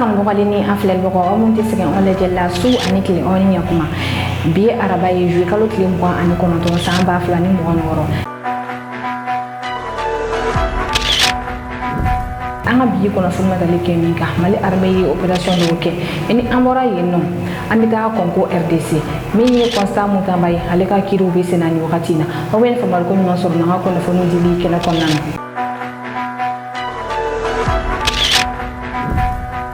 kan bɔgɔli ni an filɛ bɔgɔ mun tɛ sɛgɛn on lajɛla su ani tile on ni yakuma bi araba ye juillet kalo tile 29 san 2026 anga bi kono fuma dali keminga mali armée yi opération do ke eni amora yeno amita konko RDC minye constat mutambay aleka kiru be senani wakati na owen famal ko no soro na ko na fonu dili kala konana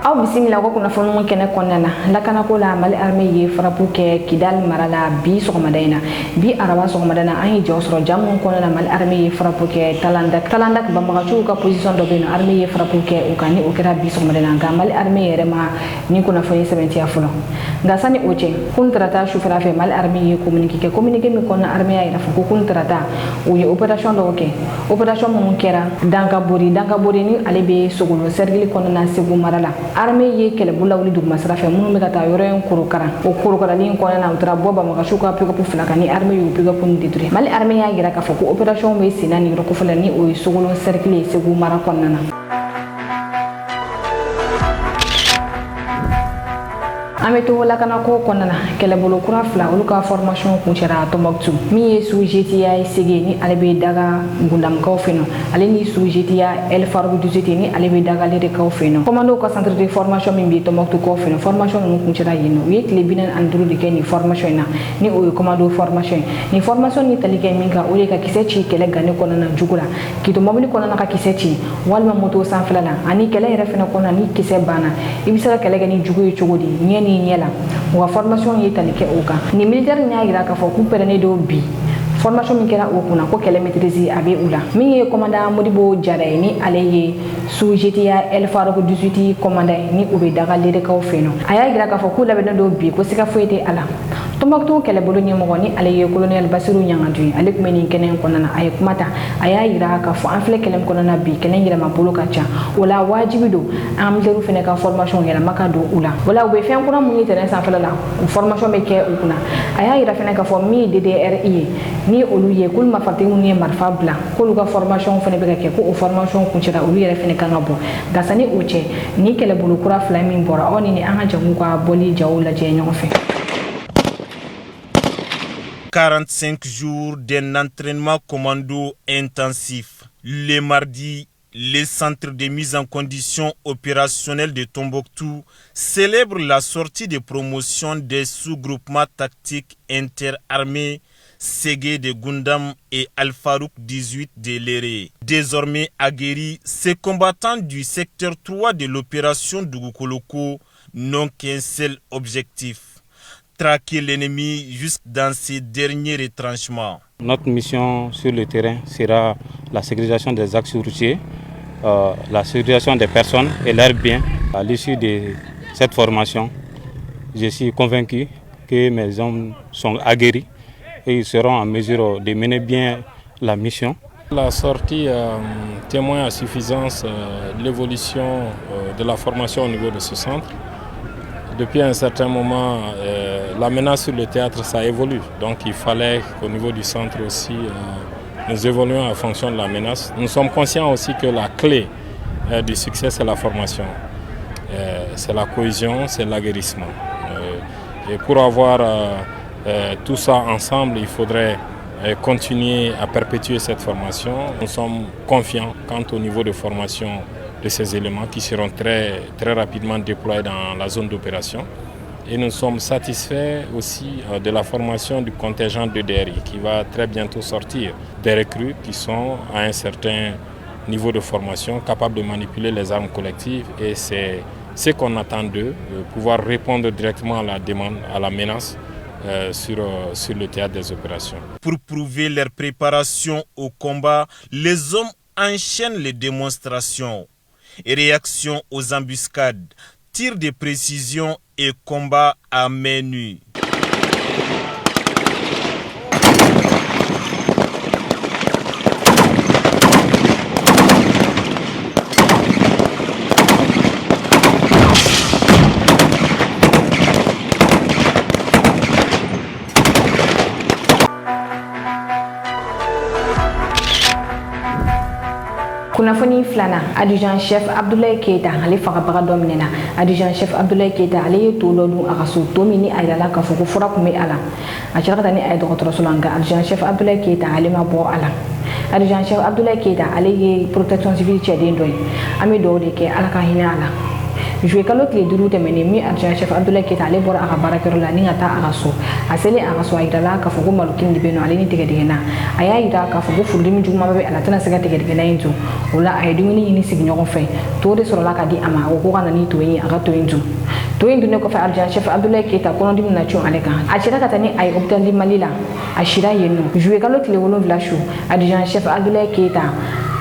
aw bisimila ko kuna fonu kene konana lakana ko la mali armée yi frapu ke kidal marala bi sokomadayna bi araba sokomadana ahi josro jamu konana mali armée yi frapu ke talanda bamagachu ka position do beno armée yi frapu ke ukani okera bi sokomadana ga mali armée yi rema ni kuna foni 70 afulo ngasani oche kuntrata shufera fe mali armée yi communiquer mi kona armée yi rafu kuntrata o ye opération do ke opération mon kera danka bori ni alebe sogolo sergili konana segu marala armée ye kele bulawli duguma sarafe munu me kata yoro en kurukara o kurukara ni ko na utra boba maka shuka piko pu fulaka ni armée yu piko pu ndituri mali armée ya gira ka foko opération be sinani ro ko fulani o sogolo cercle segu mara konnana ameto la kana ko konana kele bolo kura fla uluka formation kunchera Tombouctou mi sous GTA sege ni alebe daga gundam ka ofeno ale ni sous GTA El Farouk 18 ni alebe daga le ka ofeno commando ko centre de formation mi bi Tombouctou ko ofeno formation no kunchera yino wet le binan andru de ke ni formation na ni o commando formation ni talike minga ole ka kisechi kele gane konana jugula kito mobili konana ka kisechi walma moto san flana ani kele refena konana ni kise bana ibisara kele gani jugu chogodi ni nyela wa formation yi talike oka ni militaire nya gira ka fo ku perene do bi formation mi kera okuna ko kele maîtrise abe ula mi ye commandant Modibo Jara ni aleye sous GTA El Farouk 18 commandant ni obe daga lede ka ofeno aya gira ka fo ku labe do bi ko sika foete ala Tombouctou kele bolo ni mo ni aleye colonel Bassirou Niangandou alek meni kenen konana ay kumata aya gira ka fo anfle kelem konana bi kenen gira ma bolo kacha wala wajibi do am leru fene ka formation yela makado ula wala obe fen kuna mu ni terrain sans fela la formation be ke okuna aya gira fene ka fo mi DDRI ni olu ye kul ma fati mun ye marfa bla ko ka formation fene be ke ko formation kunchira olu yere fene kan abo gasani oche ni kele bolo kura flaming bora oni ni anga jamu ka boli jawla je nyofe 45 jours d'un entraînement commando intensif. Le mardi, le centre de mise en condition opérationnelle de Tombouctou célèbre la sortie de promotion des sous-groupements tactiques interarmés Ségué de Gundam et Al Farouk 18 de Léré. Désormais aguerris, ces combattants du secteur 3 de l'opération Dougoukoloko n'ont qu'un seul objectif: traquer l'ennemi jusque dans ses derniers retranchements. Notre mission sur le terrain sera la sécurisation des axes routiers, la sécurisation des personnes et leurs biens. À l'issue de cette formation, je suis convaincu que mes hommes sont aguerris et ils seront en mesure de mener bien la mission. La sortie témoigne à suffisance l'évolution de la formation au niveau de ce centre. Depuis un certain moment, la menace sur le théâtre, ça évolue. Donc il fallait qu'au niveau du centre aussi, nous évoluions en fonction de la menace. Nous sommes conscients aussi que la clé du succès, c'est la formation. C'est la cohésion, c'est l'aguerrissement. Et pour avoir tout ça ensemble, il faudrait continuer à perpétuer cette formation. Nous sommes confiants quant au niveau de formation de ces éléments qui seront très rapidement déployés dans la zone d'opération. Et nous sommes satisfaits aussi de la formation du contingent de DRI qui va très bientôt sortir. Des recrues qui sont à un certain niveau de formation, capables de manipuler les armes collectives, et c'est ce qu'on attend d'eux, de pouvoir répondre directement à la demande, à la menace sur le théâtre des opérations. Pour prouver leur préparation au combat, les hommes enchaînent les démonstrations et réactions aux embuscades, tirs de précision et combats à main nue. Kunnafoni filana adjudant chef Abdoulaye Keita ale fagabaga dɔ minɛna adjudant chef Abdoulaye Keita ale ye to dɔ dun a ka so to min ni a yirala k'a fɔ ko fura tun bɛ a la a sera ka taa ni a ye dɔgɔtɔrɔso la nka adjudant chef Abdoulaye Keita ale ma bɔ a la adjudant chef Abdoulaye Keita ale ye protection civile cɛden dɔ ye an bɛ dugawu de kɛ ala ka hinɛ a la juillet kalo tile 5 tɛmɛnen min adjudant chef Abdoulaye Keita ale bɔra a ka baarakɛyɔrɔ la ni ka taa a ka so a selen a ka so a yirala k'a fɔ ko malokini de bɛ yen nɔ ale ni tigɛdɛgɛna a y'a yira k'a fɔ ko furudimi juguman bɛ a la tɛna se ka tigɛdɛgɛna in dun o la a ye dumuni ɲini sigiɲɔgɔn fɛ to de sɔrɔla ka di a ma o ko ka na ni to in a ka to in dun to in dunnen kɔfɛ adjudant chef Abdoulaye Keita kɔnɔdimi na cun ale kan a sera ka taa ni a ye hôpital du Mali la a sira yen nɔ juillet kalo tile 7 su adjudant chef Abdoulaye Keita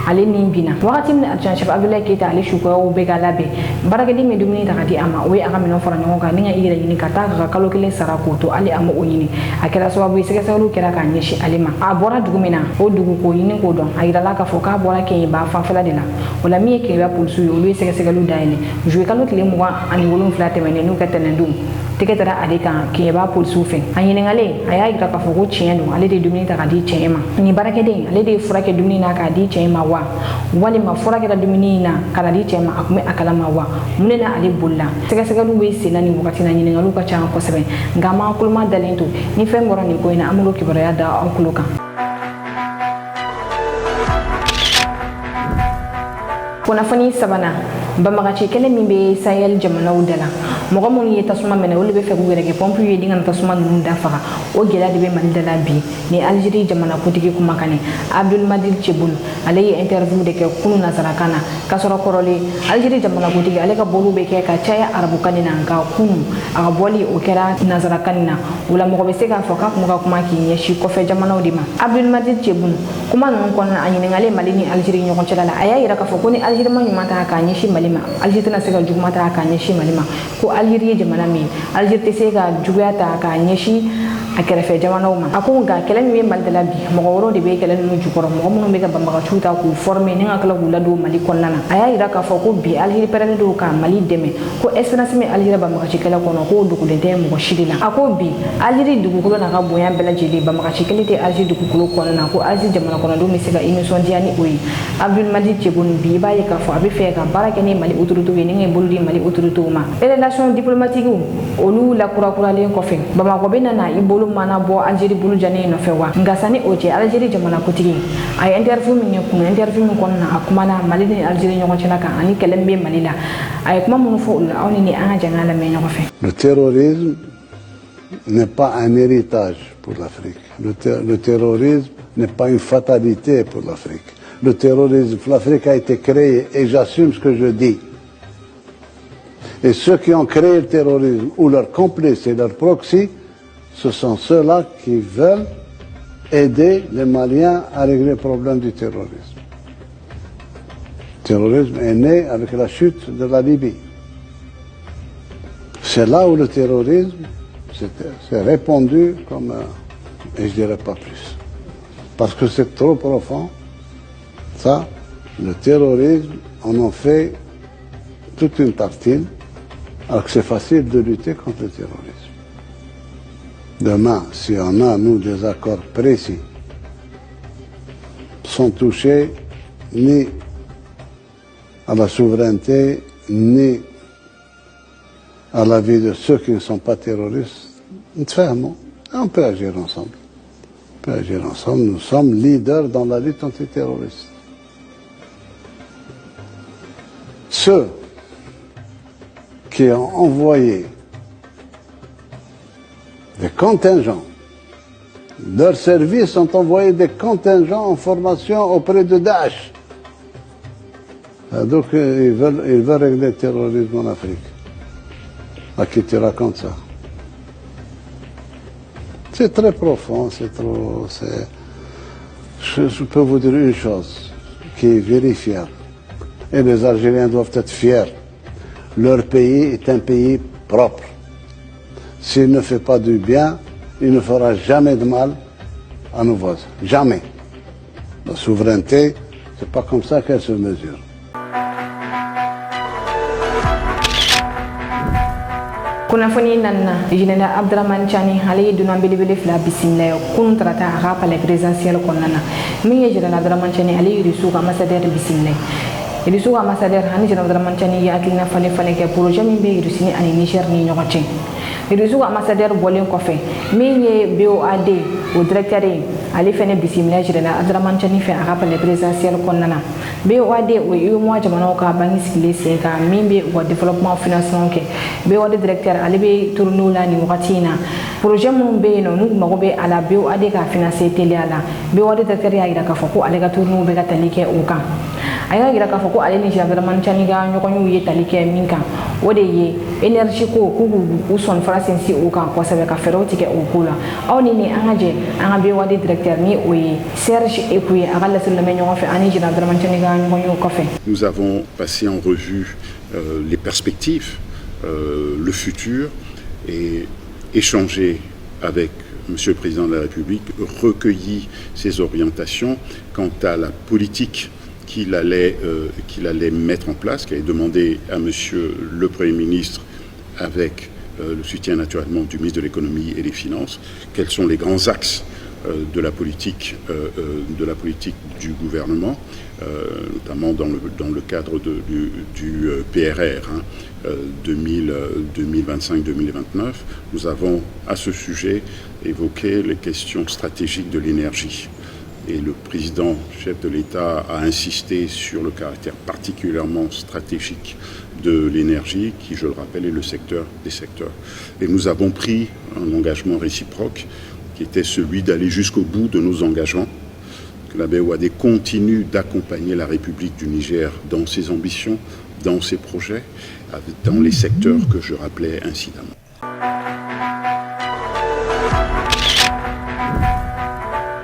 ale ni bina wagati min adjudant chef Abdoulaye Keita ale sukoyaw bɛ ka labɛn baarakɛden bɛ dumuni ta ka di a ma o ye a ka minɛn fara ɲɔgɔn kan ni ka i yɛrɛ ɲini ka taa ka kalo 1 sara k'o to ale a ma o ɲini a kɛra sababu ye sɛgɛsɛgɛliw kɛra k'a ɲɛsin ale ma a bɔra dugu min na o dugu k'o ɲini k'o dɔn a yirala k'a fɔ k'a bɔra Kɛɲɛba fanfɛla de la o la min ye Kɛɲɛba polisiw ye olu ye sɛgɛsɛgɛliw dayɛlɛ juillet kalo tile 27 tɛmɛnen n'u ka tɛnɛndon tɛgɛ tara ale kan Kɛɲɛba polisiw fɛ a ɲininkalen a y'a yira k'a fɔ ko tiɲɛ don ale de ye dumuni ta ka di cɛ ma nin baarakɛden ale de ye fura kɛ dumuni na k'a di cɛ ma wa walima fura kɛra dumuni na ka na di cɛ ma a tun bɛ a kalama wa mun de na ale bolila sɛgɛsɛgɛliw bɛ sen na nin wagati la ɲininkaliw ka ca kosɛbɛ nka an b'an kuloma dalen to ni fɛn bɔra nin ko in na an b'o kibaruya da aw tulo kan. Kunnafoni sabanan banbagaci kɛlɛ min bɛ Sahel jamanaw da la mɔgɔ minnu ye tasuma minɛ olu bɛ fɛ k'u yɛrɛ kɛ pompiers ye ni ka tasuma ninnu dafaga o gɛlɛya de bɛ Mali da la bi ni Algérie jamanakuntigi kumakan ye Abdelmadjid Tebboune ale ye interview de kɛ kunun nazarakan na k'a sɔrɔ kɔrɔlen Algérie jamanakuntigi ale ka bɔliw bɛ kɛ ka caya arabukan na nka kunun a ka bɔli o kɛra nazarakan na o la mɔgɔ bɛ se k'a fɔ k'a tun bɛ ka kuma k'i ɲɛsin kɔfɛ jamanaw de ma Abdelmadjid Tebboune kuma ninnu kɔnɔna a ɲininkalen Mali ni Algérie ɲɔgɔn cɛla la a y'a yira k'a fɔ ko ni Algérie ma ɲuman ta k'a ɲɛsin Mali ma Algérie tɛna se ka juguman ta k'a ɲɛsin Mali ma ko Algérie ye jamana min Algérie tɛ se ka juguya ta k'a ɲɛsin a kɛrɛfɛ jamanaw ma a ko nka kɛlɛ min bɛ Mali da la bi mɔgɔ wɛrɛw de bɛ kɛlɛ ninnu jukɔrɔ mɔgɔ minnu bɛ ka banbagaciw ta k'u former ni ka tila k'u ladon Mali kɔnɔna na a y'a yira k'a fɔ ko bi Algérie pɛrɛnnen don ka Mali dɛmɛ ko espérance min Algérie banbagaci kɛlɛ kɔnɔ k'o dogolen tɛ mɔgɔ si de la a ko bi Algérie dugukolo n'a ka bonya bɛɛ lajɛlen banbagaci kɛlɛ tɛ Algérie dugukolo kɔnɔna na ko Algérie jamana kɔnɔdenw bɛ se ka nisɔndiya ni o ye Abdelmadjid Tebboune bi i b'a ye k'a fɔ a bɛ fɛ ka baara kɛ ni Mali autorités ye ni ka bolo di Mali autorités ma relation diplomatique olu lakurakuralen kɔfɛ Bamakɔ bɛ na i bolo mana bɔ Algérie bolo janen nɔfɛ wa nka sani o cɛ Algérie jamanakuntigi a ye interview min kɛ kun interview min kɔnɔna a kumana Mali ni Algérie ɲɔgɔn cɛla kan ani kɛlɛ min bɛ Mali la a ye kuma minnu fɔ olu la aw ni an ka jɛn ka lamɛn ɲɔgɔn fɛ. Le terrorisme n'est pas un héritage pour l'Afrique. Le terrorisme n'est pas une fatalité pour l'Afrique. Le terrorisme, l'Afrique a été créée et j'assume ce que je dis. Et ceux qui ont créé le terrorisme ou leurs complices et leurs proxys, ce sont ceux-là qui veulent aider les Maliens à régler le problème du terrorisme. Le terrorisme est né avec la chute de la Libye. C'est là où le terrorisme s'est répandu comme, et je dirais pas plus. Parce que c'est trop profond. Ça, le terrorisme, on en fait toute une tartine, alors que c'est facile de lutter contre le terrorisme. Demain, si on a, nous, des accords précis, sans toucher ni à la souveraineté, ni à la vie de ceux qui ne sont pas terroristes, on peut agir ensemble. On peut agir ensemble. Nous sommes leaders dans la lutte antiterroriste. Ceux qui ont envoyé des contingents, leurs services ont envoyé des contingents en formation auprès de Daesh. Donc ils veulent régler le terrorisme en Afrique. À qui tu racontes ça? C'est très profond, c'est trop... Je peux vous dire une chose qui est vérifiable. Et les Algériens doivent être fiers. Leur pays est un pays propre. S'il ne fait pas du bien, il ne fera jamais de mal à nos voisins. Jamais. La souveraineté, c'est pas comme ça qu'elle se mesure. kunnafoni nanna Général Abdraman Chani ale dunan belebele fila bisimila kun tarata a ka palais présidentiel kɔnɔna min ye Général Abdraman Chani ale yirisu ka ambassadeur bisimila yirisu ka ambassadeur hani Général Abdraman Chani ye hakilina falen kɛ projet min bɛ Irisi ani Niger ni ɲɔgɔn cɛ yirisu ka ambassadeur bɔlen kɔfɛ min ye BOAD o directeur ye ale fɛnɛ bisimila Général Abdraman Chani fɛ a ka palais présidentiel kɔnɔna BOAD o ye UEMOA jamanaw ka banque sigilen sen kan min bɛ u ka développement financement kɛ BOAD directeur ale bɛ tourner la ni wagati in na projet minnu bɛ yen nɔ n'u mago bɛ a la BOAD ka financer teliya la BOAD directeur y'a jira k'a fɔ ko ale ka tourner bɛ ka tali kɛ o kan a y'a jira k'a fɔ ko ale ni Général Abdraman Chani ka ɲɔgɔnyew ye tali kɛ min kan o de ye énergie ko k'u k'u sɔn fara sinsin o kan kosɛbɛ ka fɛɛrɛw tigɛ o ko la aw ni an ka jɛ an ka BOAD directeur ni o ye Serge Ekouye a ka laseli lamɛn ɲɔgɔn fɛ ani Général Abdraman Chani ka ɲɔgɔnyew kɔfɛ. Nous avons passé en revue les perspectives, le futur et échangé avec Monsieur le Président de la République, recueilli ses orientations quant à la politique qu'il allait mettre en place, qu'il avait demandé à Monsieur le Premier ministre avec le soutien naturellement du ministre de l'économie et des finances, quels sont les grands axes de la politique du gouvernement, notamment dans le cadre du PRR 2025-2029. Nous avons à ce sujet évoqué les questions stratégiques de l'énergie. Et le président, chef de l'État, a insisté sur le caractère particulièrement stratégique de l'énergie, qui, je le rappelle, est le secteur des secteurs. Et nous avons pris un engagement réciproque, qui était celui d'aller jusqu'au bout de nos engagements, que la BOAD continue d'accompagner la République du Niger dans ses ambitions, dans ses projets, dans les secteurs que je rappelais incidemment.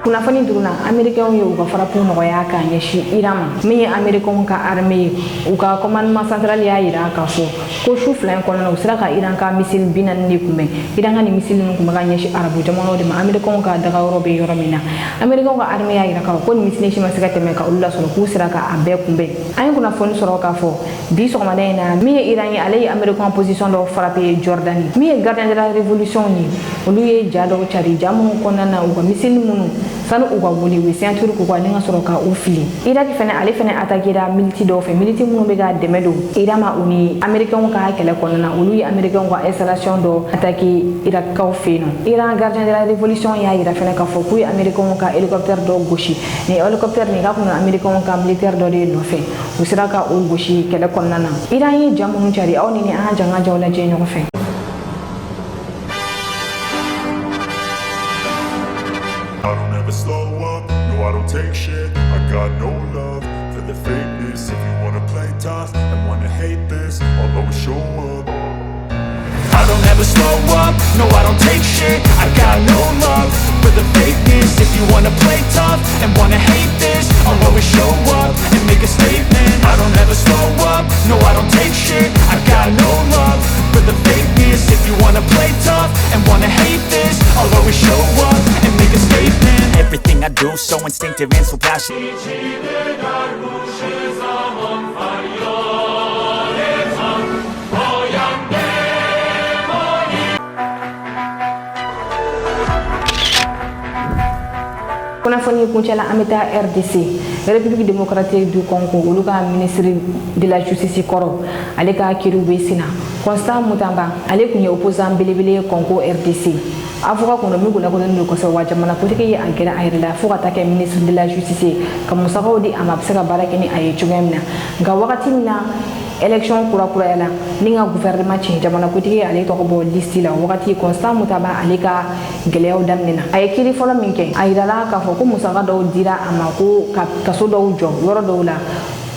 kunnafoni duruna américain ye u ka farapu nɔgɔya k'a ɲɛsin Iran ma min ye américain ka armée ye u ka commandement central y'a jira k'a fɔ ko su fila in kɔnɔna u sera ka Iran ka missile 40 de kunbɛn Iran ka nin missile ninnu kun bɛ ka ɲɛsin arabu jamanaw de ma américain ka dagayɔrɔ bɛ yɔrɔ min na américain ka armée y'a jira k'a fɔ ko nin missile si ma se ka tɛmɛ ka olu lasɔrɔ k'u sera ka a bɛɛ kunbɛn an ye kunnafoni sɔrɔ k'a fɔ bi sɔgɔmada in na min ye Iran ye ale ye américain position dɔ frappé Jordanie min ye gardien de la révolution ye olu ye ja dɔw cari ja minnu kɔnɔna na u ka missile minnu sanu u ka wuli u ceinture k'u ka ni ka sɔrɔ ka u fili Irak fɛnɛ ale fɛnɛ attaquera militi dɔw fɛ militi minnu bɛ ka dɛmɛ don Iran ma u ni américain ka kɛlɛ kɔnɔna olu ye américain ka installation dɔ attaquer Irakkaw fɛ yen nɔ Iran gardien de la révolution y'a jira fɛnɛ k'a fɔ k'u ye américain ka hélicoptère dɔ gosi ni hélicoptère nin ka kun na américain ka militaire dɔ de nɔfɛ u sera ka o gosi kɛlɛ kɔnɔna na Iran ye ja minnu cari aw ni an ka janga jaw lajɛ ɲɔgɔn fɛ. Slow up, no I don't take shit. I got no love for the fakeness. If you wanna play tough and wanna hate this, I'll always show up. I don't ever slow up, no I don't take shit. I got no love for the fakeness. If you wanna play tough and wanna hate this, I'll always show up and make a statement. I don't ever slow up, no I don't take shit. I got no love for the fakeness. If you wanna play tough and wanna hate this, I'll always show up and make a statement. Everything I do so instinctive and so passionate. kunnafoni kuncɛla an bɛ taa RDC République démocratique du Congo olu ka ministre de la justice kɔrɔ ale ka kiriw bɛ sen na Constant Mutamba ale kun ye opposant belebele ye Congo RDC avocat kun min kun lakodɔnnen don kosɛbɛ wa jamana politique ye a gɛrɛ a yɛrɛ la fo ka taa kɛ ministre de la justice ka musakaw di a ma a bɛ se ka baara kɛ ni a ye cogoya min na nka wagati min na élection kura la ni ka gouvernement cɛ jamana kuntigi ale tɔgɔ bɔ liste la wagati Constant Mutamba ale ka gɛlɛyaw daminɛna a ye kiiri fɔlɔ min kɛ a yirala k'a fɔ ko musaka dɔw dira a ma ko ka kaso dɔw jɔ yɔrɔ dɔw la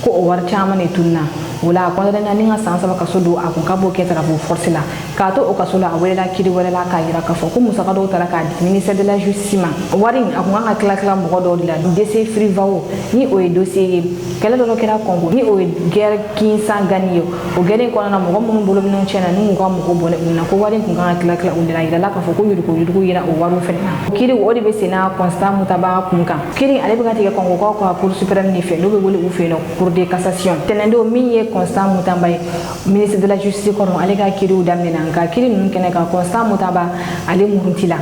ko o wari caman de tunna o la a kɔntɛnɛna ni ka san 3 kaso don a kun ka b'o kɛ travaux force la k'a to o kaso la a welela kiiri wɛrɛ la k'a yira k'a fɔ ko musaka dɔw taara k'a di ministère de la justice ma wari a kun kan ka tila mɔgɔ dɔw de la dossier Frivao ni o ye dossier ye kɛlɛ dɔ kɛra Congo ni o ye guerre Kinsangani ye o guerre kɔnɔna mɔgɔ minnu bolo minnu tiɲɛna ni u ka mɔgɔ bɔnɛ u na ko wari kun kan ka tila o de la yirala k'a fɔ ko yurugu yira o wariw fɛnɛ na kiiri o de bɛ sen na Constant Mutamba kun kan kiiri ale bɛ ka tigɛ Congo kaw ka cour suprême de fɛ n'o bɛ wele u fɛ yen nɔ cour de cassation tɛnɛndon min ye Constant Mutamba ministre de la justice kɔnɔ ale ka kiiriw daminɛna nka kiiri ninnu kɛnɛ kan Constant Mutamba ale muruntila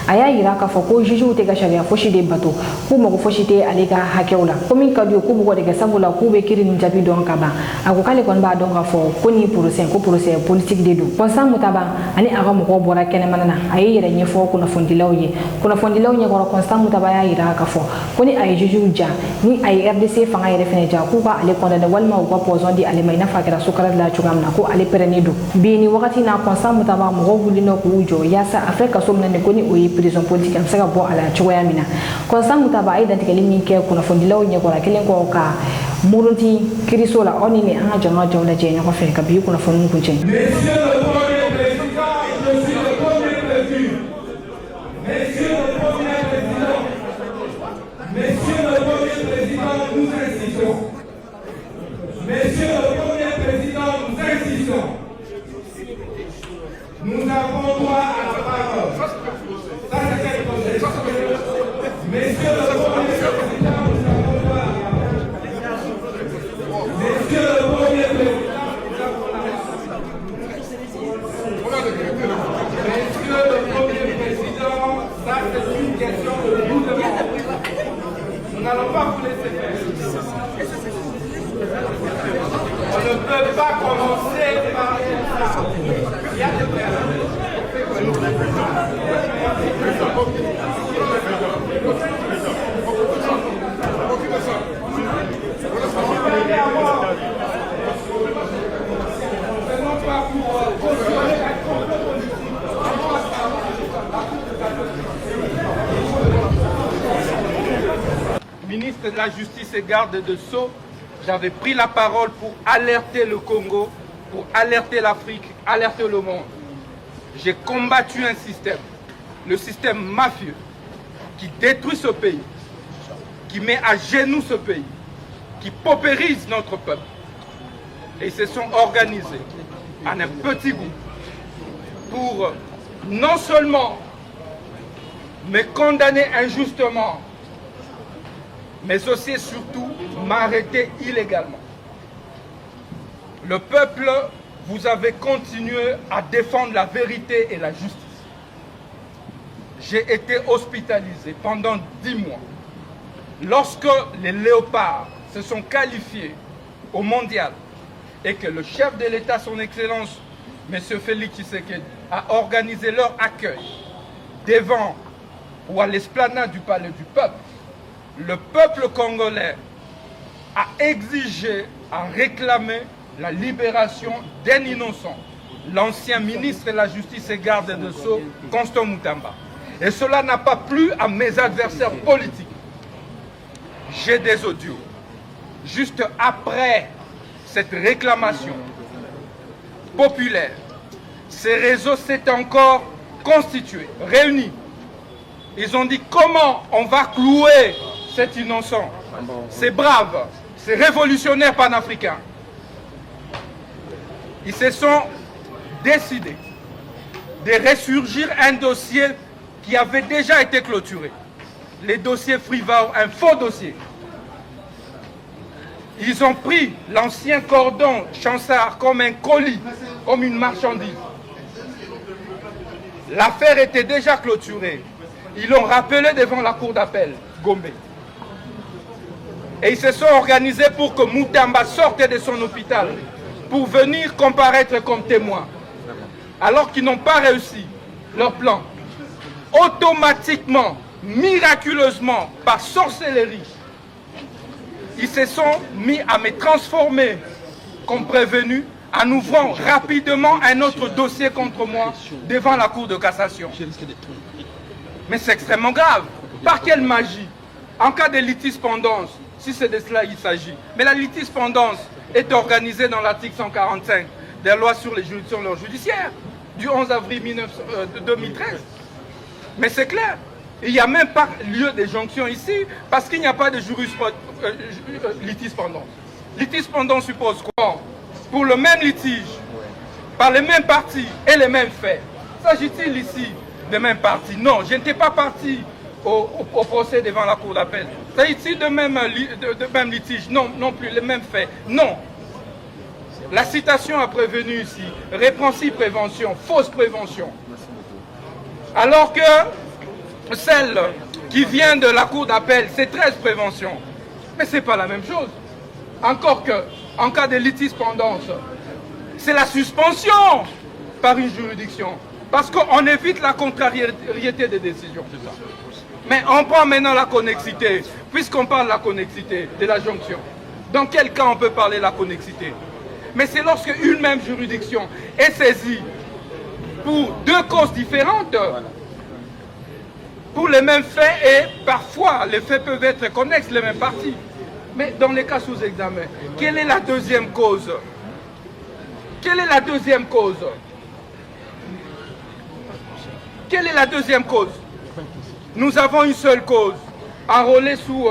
a y'a yira k'a fɔ ko jugew tɛ ka sariya fosi de bato k'u mago fosi tɛ ale ka hakɛw la ko min ka d'u ye k'u b'o de kɛ sabula k'u bɛ kiiri nin jaabi dɔn ka ban a ko k'ale kɔni b'a dɔn k'a fɔ ko nin procès ko procès politique de don Constant Mutamba ani a ka mɔgɔw bɔra kɛnɛmana na a ye yɛrɛ ɲɛfɔ kunnafonidilaw ye kunnafonidilaw ɲɛkɔrɔ Constant Mutamba y'a yira k'a fɔ ko ni a ye jugew ja ni a ye RDC fanga yɛrɛ fɛnɛ ja k'u ka ale condamné walima u ka poison di ale ma i n'a fɔ a kɛra Sokara la cogoya min na ko ale pɛrɛnnen don bi ni wagati na Constant Mutamba mɔgɔw wulila k'u jɔ yaasa a fɛ kaso minɛ ko ni o ye prison politique a bɛ se ka bɔ a la cogoya min na Constant Mutamba a ye dantigɛli min kɛ kunnafonidilaw ɲɛkɔrɔ kelen kɔ ka murunti kiiriso la aw ni an ka jama jaw lajɛ ɲɔgɔn fɛ ka bi kunnafoni kun cɛ. Nous avons droit à la parole. Ça, c'est quelque chose. Messieurs le Premier Président, nous avons droit à la parole. Messieurs le Premier Président, nous avons la parole. Messieurs le Premier Président, ça, c'est une question de gouvernement. Nous n'allons pas vous laisser faire. On ne peut pas commencer par ça. Il y a des personnes. Ministre de la Justice et garde de Sceaux, j'avais pris la parole pour alerter le Congo, pour alerter l'Afrique, alerter le monde. J'ai combattu un système, le système mafieux, qui détruit ce pays, qui met à genoux ce pays, qui paupérise notre peuple. Et ils se sont organisés en un petit groupe pour non seulement me condamner injustement, mais aussi et surtout m'arrêter illégalement. Le peuple, vous avez continué à défendre la vérité et la justice. J'ai été hospitalisé pendant 10 mois. Lorsque les léopards se sont qualifiés au mondial et que le chef de l'État, son Excellence, M. Félix Tshisekedi, a organisé leur accueil devant ou à l'esplanade du Palais du Peuple, le peuple congolais a exigé, a réclamé la libération d'un innocent, l'ancien ministre de la Justice et garde de Sceaux, Constant Mutamba. Et cela n'a pas plu à mes adversaires politiques. J'ai des audios. Juste après cette réclamation populaire, ces réseaux s'étaient encore constitués, réunis. Ils ont dit comment on va clouer cet innocent, ces braves, ces révolutionnaires panafricains. Ils se sont décidés de ressurgir un dossier qui avait déjà été clôturé. Les dossiers Frivao, un faux dossier. Ils ont pris l'ancien cordon Chansard comme un colis, comme une marchandise. L'affaire était déjà clôturée. Ils l'ont rappelé devant la cour d'appel, Gombe. Et ils se sont organisés pour que Mutamba sorte de son hôpital pour venir comparaître comme témoin. Alors qu'ils n'ont pas réussi leur plan. Automatiquement, miraculeusement, par sorcellerie, ils se sont mis à me transformer comme prévenu en ouvrant rapidement un autre dossier contre moi devant la Cour de cassation. Mais c'est extrêmement grave. Par quelle magie? En cas de litispendance, si c'est de cela il s'agit. Mais la litispendance est organisée dans l'article 145 des lois sur les juridictions judiciaires du 11 avril 2013. Mais c'est clair, il n'y a même pas lieu de jonction ici parce qu'il n'y a pas de litispendance. Litispendance suppose quoi? Pour le même litige, par les mêmes parties et les mêmes faits. S'agit-il ici des mêmes parties? Non, je n'étais pas parti au procès devant la cour d'appel. S'agit-il de même litige? Non, non plus, les mêmes faits. Non. La citation a prévenu ici, répréhensible prévention, fausse prévention. Alors que celle qui vient de la cour d'appel, c'est 13 préventions. Mais ce n'est pas la même chose. Encore que, en cas de litispendance, c'est la suspension par une juridiction. Parce qu'on évite la contrariété des décisions. Mais on prend maintenant la connexité. Puisqu'on parle de la connexité, de la jonction, dans quel cas on peut parler de la connexité? Mais c'est lorsque une même juridiction est saisie pour deux causes différentes, pour les mêmes faits, et parfois les faits peuvent être connexes, les mêmes parties. Mais dans les cas sous examen, quelle est la deuxième cause? Quelle est la deuxième cause? Quelle est la deuxième cause? Nous avons une seule cause, enrôlée sous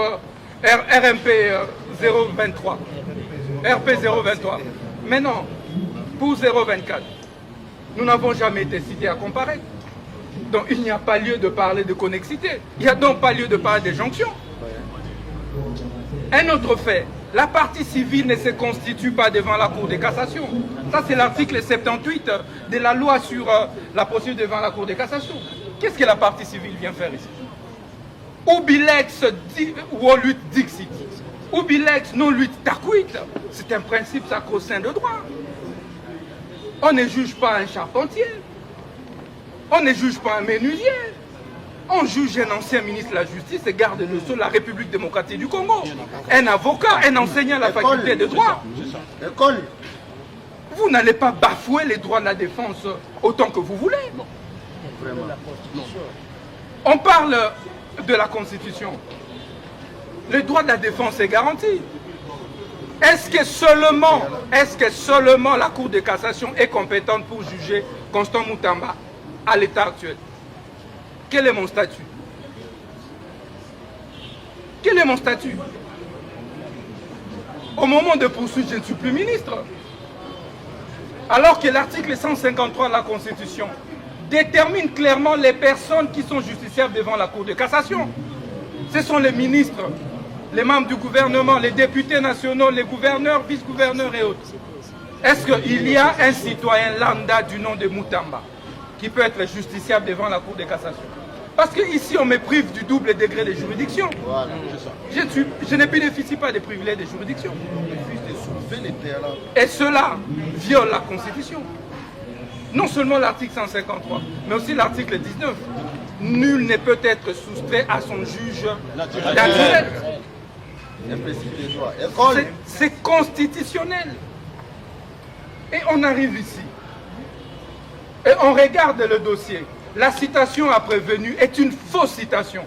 RMP 023. RP 023. Mais non, pour 024, nous n'avons jamais été cités à comparaître. Donc il n'y a pas lieu de parler de connexité. Il n'y a donc pas lieu de parler de jonction. Un autre fait, la partie civile ne se constitue pas devant la Cour de cassation. Ça, c'est l'article 78 de la loi sur la procédure devant la Cour de cassation. Qu'est-ce que la partie civile vient faire ici? Ubilex ou lutte dixit. Ubilex non lutte taquit. C'est un principe sacro-saint de droit. On ne juge pas un charpentier. On ne juge pas un menuisier. On juge un ancien ministre de la Justice et garde le sceau de la République démocratique du Congo. Un avocat, un enseignant à la faculté de droit. Vous n'allez pas bafouer les droits de la défense autant que vous voulez. On parle de la Constitution. Le droit de la défense est garanti. Est-ce que seulement la Cour de cassation est compétente pour juger Constant Moutamba à l'état actuel? Quel est mon statut? Quel est mon statut? Au moment de poursuite, je ne suis plus ministre. Alors que l'article 153 de la Constitution détermine clairement les personnes qui sont justiciables devant la Cour de cassation. Ce sont les ministres, les membres du gouvernement, les députés nationaux, les gouverneurs, vice-gouverneurs et autres. Est-ce qu'il y a un citoyen lambda du nom de Moutamba qui peut être justiciable devant la Cour de cassation? Parce qu'ici, on me prive du double degré de juridiction. Voilà, je ne bénéficie pas des privilèges de juridiction. Et cela viole la Constitution. Non seulement l'article 153, mais aussi l'article 19. Nul ne peut être soustrait à son juge naturel. C'est constitutionnel. Et on arrive ici. Et on regarde le dossier. La citation à prévenu est une fausse citation.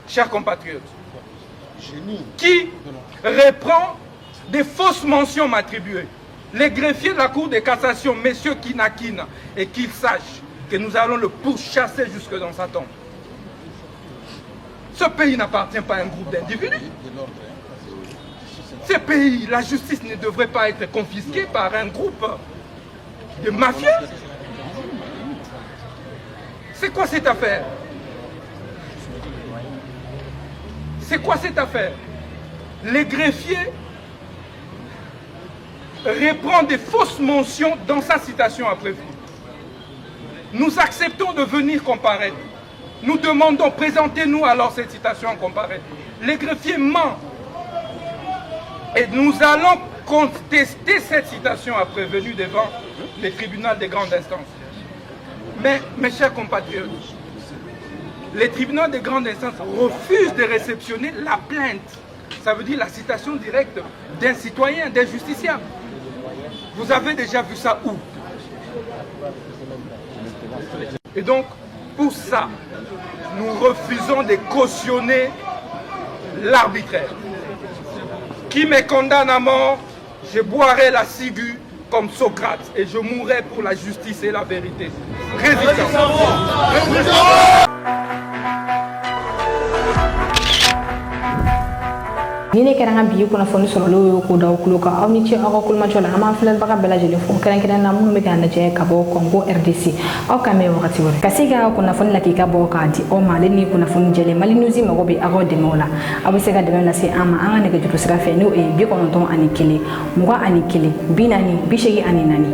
Chers compatriotes. Qui reprend des fausses mentions m'attribuées. Les greffiers de la Cour de cassation, messieurs Kinakina, et qu'ils sachent que nous allons le pourchasser jusque dans sa tombe. Ce pays n'appartient pas à un groupe d'individus. Ce pays, la justice ne devrait pas être confisquée par un groupe de mafieux. C'est quoi cette affaire? C'est quoi cette affaire? Les greffiers reprend des fausses mentions dans sa citation à prévu. Nous acceptons de venir comparaître. Nous demandons, présentez-nous alors cette citation en comparaître. Les greffiers mentent. Et nous allons contester cette citation à prévenu devant les tribunaux de grande instance. Mais, mes chers compatriotes, les tribunaux de grande instance refusent de réceptionner la plainte. Ça veut dire la citation directe d'un citoyen, d'un justiciable. Vous avez déjà vu ça où? Et donc, pour ça, nous refusons de cautionner l'arbitraire. Qui me condamne à mort, je boirai la ciguë comme Socrate et je mourrai pour la justice et la vérité. Résistance. ni ne kɛra an ka bi kunnafoni sɔrɔlenw ye ko daw kulo kan aw ni ce aw ka kulomajɔ la an b'an filɛbaga bɛɛ lajɛlen fo kɛrɛnkɛrɛnnen na minnu bɛ k'an lajɛ ka bɔ Congo RDC aw ka mɛn wagati wɛrɛ ka se ka kunnafoni la k'i ka bɔ k'a di aw ma ale ni kunnafoni jɛlen Mali News mago bɛ aw ka dɛmɛw la aw bɛ se ka dɛmɛ lase an ma an ka nɛgɛjuru sira fɛ n'o ye 91 21 41 40 84